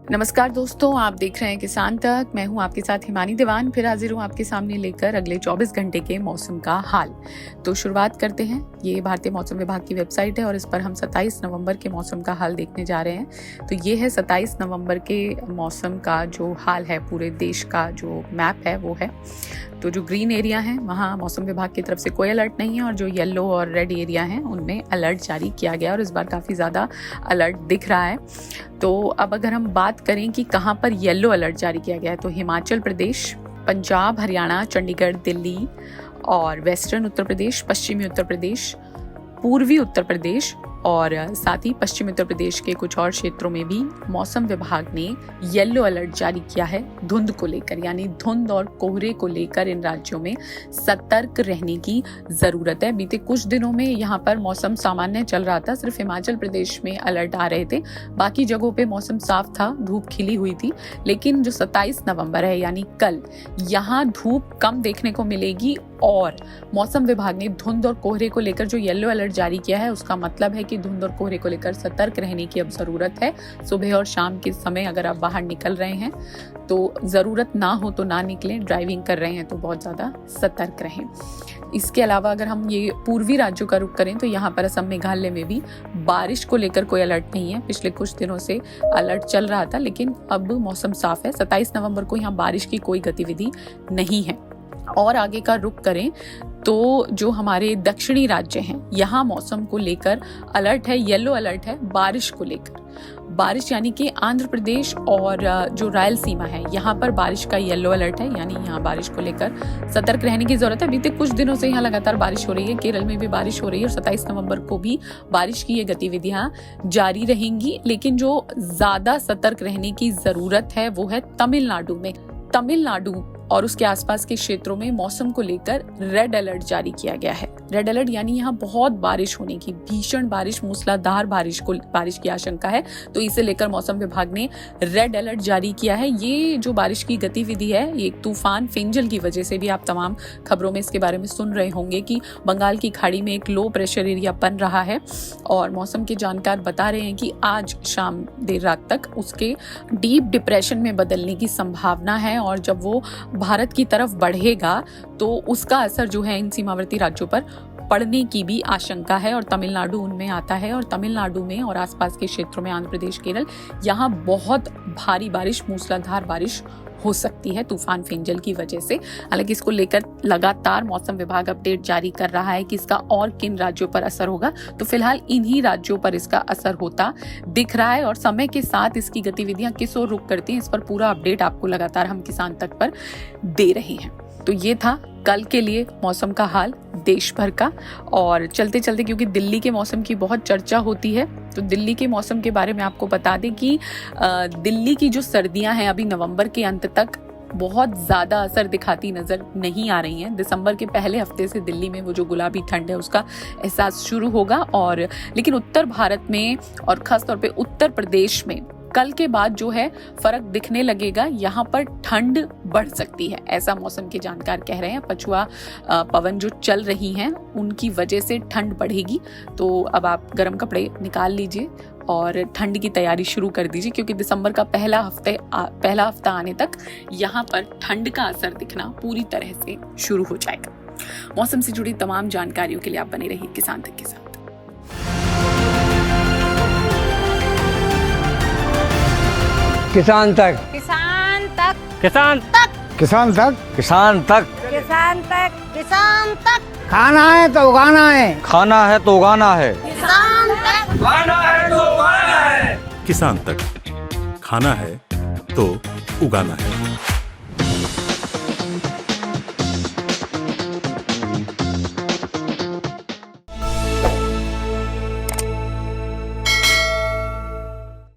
नमस्कार दोस्तों, आप देख रहे हैं किसान तक। मैं हूं आपके साथ हिमानी दीवान। फिर हाजिर हूं आपके सामने लेकर अगले 24 घंटे के मौसम का हाल। तो शुरुआत करते हैं। ये भारतीय मौसम विभाग की वेबसाइट है और इस पर हम 27 नवंबर के मौसम का हाल देखने जा रहे हैं। तो ये है 27 नवंबर के मौसम का जो हाल है, पूरे देश का जो मैप है वो है। तो जो ग्रीन एरिया है वहाँ मौसम विभाग की तरफ से कोई अलर्ट नहीं है और जो येलो और रेड एरिया हैं उनमें अलर्ट जारी किया गया और इस बार काफ़ी ज़्यादा अलर्ट दिख रहा है। तो अब अगर हम बात करें कि कहाँ पर येलो अलर्ट जारी किया गया है, तो हिमाचल प्रदेश, पंजाब, हरियाणा, चंडीगढ़, दिल्ली और वेस्टर्न उत्तर प्रदेश, पश्चिमी उत्तर प्रदेश, पूर्वी उत्तर प्रदेश और साथ ही पश्चिमी उत्तर प्रदेश के कुछ और क्षेत्रों में भी मौसम विभाग ने येलो अलर्ट जारी किया है धुंध को लेकर। यानी धुंध और कोहरे को लेकर इन राज्यों में सतर्क रहने की जरूरत है। बीते कुछ दिनों में यहाँ पर मौसम सामान्य चल रहा था, सिर्फ हिमाचल प्रदेश में अलर्ट आ रहे थे, बाकी जगहों पे मौसम साफ था, धूप खिली हुई थी। लेकिन जो 27 नवंबर है यानी कल, यहाँ धूप कम देखने को मिलेगी और मौसम विभाग ने धुंध और कोहरे को लेकर जो येलो अलर्ट जारी किया है उसका मतलब है कि धुंध और कोहरे को लेकर सतर्क रहने की अब जरूरत है। सुबह और शाम के समय अगर आप बाहर निकल रहे हैं तो जरूरत ना हो तो ना निकलें, ड्राइविंग कर रहे हैं तो बहुत ज़्यादा सतर्क रहें। इसके अलावा अगर हम ये पूर्वी राज्यों का रुख करें तो यहाँ पर असम, मेघालय में भी बारिश को लेकर कोई अलर्ट नहीं है। पिछले कुछ दिनों से अलर्ट चल रहा था लेकिन अब मौसम साफ है। 27 नवंबर को यहाँ बारिश की कोई गतिविधि नहीं है। और आगे का रुख करें तो जो हमारे दक्षिणी राज्य हैं यहाँ मौसम को लेकर अलर्ट है, येलो अलर्ट है बारिश को लेकर। बारिश यानी कि आंध्र प्रदेश और जो रायलसीमा है यहाँ पर बारिश का येलो अलर्ट है, यानी यहाँ बारिश को लेकर सतर्क रहने की जरूरत है। बीते कुछ दिनों से यहाँ लगातार बारिश हो रही है, केरल में भी बारिश हो रही है और 27 नवंबर को भी बारिश की ये गतिविधियां जारी रहेंगी। लेकिन जो ज्यादा सतर्क रहने की जरूरत है वो है तमिलनाडु में। तमिलनाडु और उसके आसपास के क्षेत्रों में मौसम को लेकर रेड अलर्ट जारी किया गया है। रेड अलर्ट यानी यहाँ बहुत बारिश होने की, भीषण बारिश, मूसलाधार बारिश की आशंका है। तो इसे लेकर मौसम विभाग ने रेड अलर्ट जारी किया है। ये जो बारिश की गतिविधि है ये तूफान फेंजल की वजह से भी, आप तमाम खबरों में इसके बारे में सुन रहे होंगे कि बंगाल की खाड़ी में एक लो प्रेशर एरिया बन रहा है और मौसम के जानकार बता रहे हैं कि आज शाम देर रात तक उसके डीप डिप्रेशन में बदलने की संभावना है और जब वो भारत की तरफ बढ़ेगा तो उसका असर जो है इन सीमावर्ती राज्यों पर पड़ने की भी आशंका है और तमिलनाडु उनमें आता है। और तमिलनाडु में और आसपास के क्षेत्रों में, आंध्र प्रदेश, केरल, यहाँ बहुत भारी बारिश, मूसलाधार बारिश हो सकती है तूफान फेंजल की वजह से। हालांकि इसको लेकर लगातार मौसम विभाग अपडेट जारी कर रहा है कि इसका और किन राज्यों पर असर होगा। तो फिलहाल इन्हीं राज्यों पर इसका असर होता दिख रहा है और समय के साथ इसकी गतिविधियां किस ओर रुख करती हैं इस पर पूरा अपडेट आपको लगातार हम किसान तक पर दे रहे हैं। तो ये था कल के लिए मौसम का हाल देश भर का। और चलते चलते, क्योंकि दिल्ली के मौसम की बहुत चर्चा होती है, तो दिल्ली के मौसम के बारे में आपको बता दें कि दिल्ली की जो सर्दियां हैं अभी नवंबर के अंत तक बहुत ज़्यादा असर दिखाती नज़र नहीं आ रही हैं। दिसंबर के पहले हफ्ते से दिल्ली में वो जो गुलाबी ठंड है उसका एहसास शुरू होगा। और लेकिन उत्तर भारत में और ख़ासतौर पे उत्तर प्रदेश में कल के बाद जो है फर्क दिखने लगेगा। यहाँ पर ठंड बढ़ सकती है, ऐसा मौसम के जानकार कह रहे हैं। पछुआ पवन जो चल रही हैं उनकी वजह से ठंड बढ़ेगी। तो अब आप गर्म कपड़े निकाल लीजिए और ठंड की तैयारी शुरू कर दीजिए, क्योंकि दिसंबर का पहला हफ्ता आने तक यहाँ पर ठंड का असर दिखना पूरी तरह से शुरू हो जाएगा। मौसम से जुड़ी तमाम जानकारियों के लिए आप बने रहिए किसान तक के साथ। किसान तक, किसान तक, किसान तक, किसान तक, किसान तक, किसान तक, किसान तक। खाना है तो उगाना है, खाना है तो उगाना है, किसान तक, खाना है तो उगाना है। किसान तक, खाना है तो उगाना है।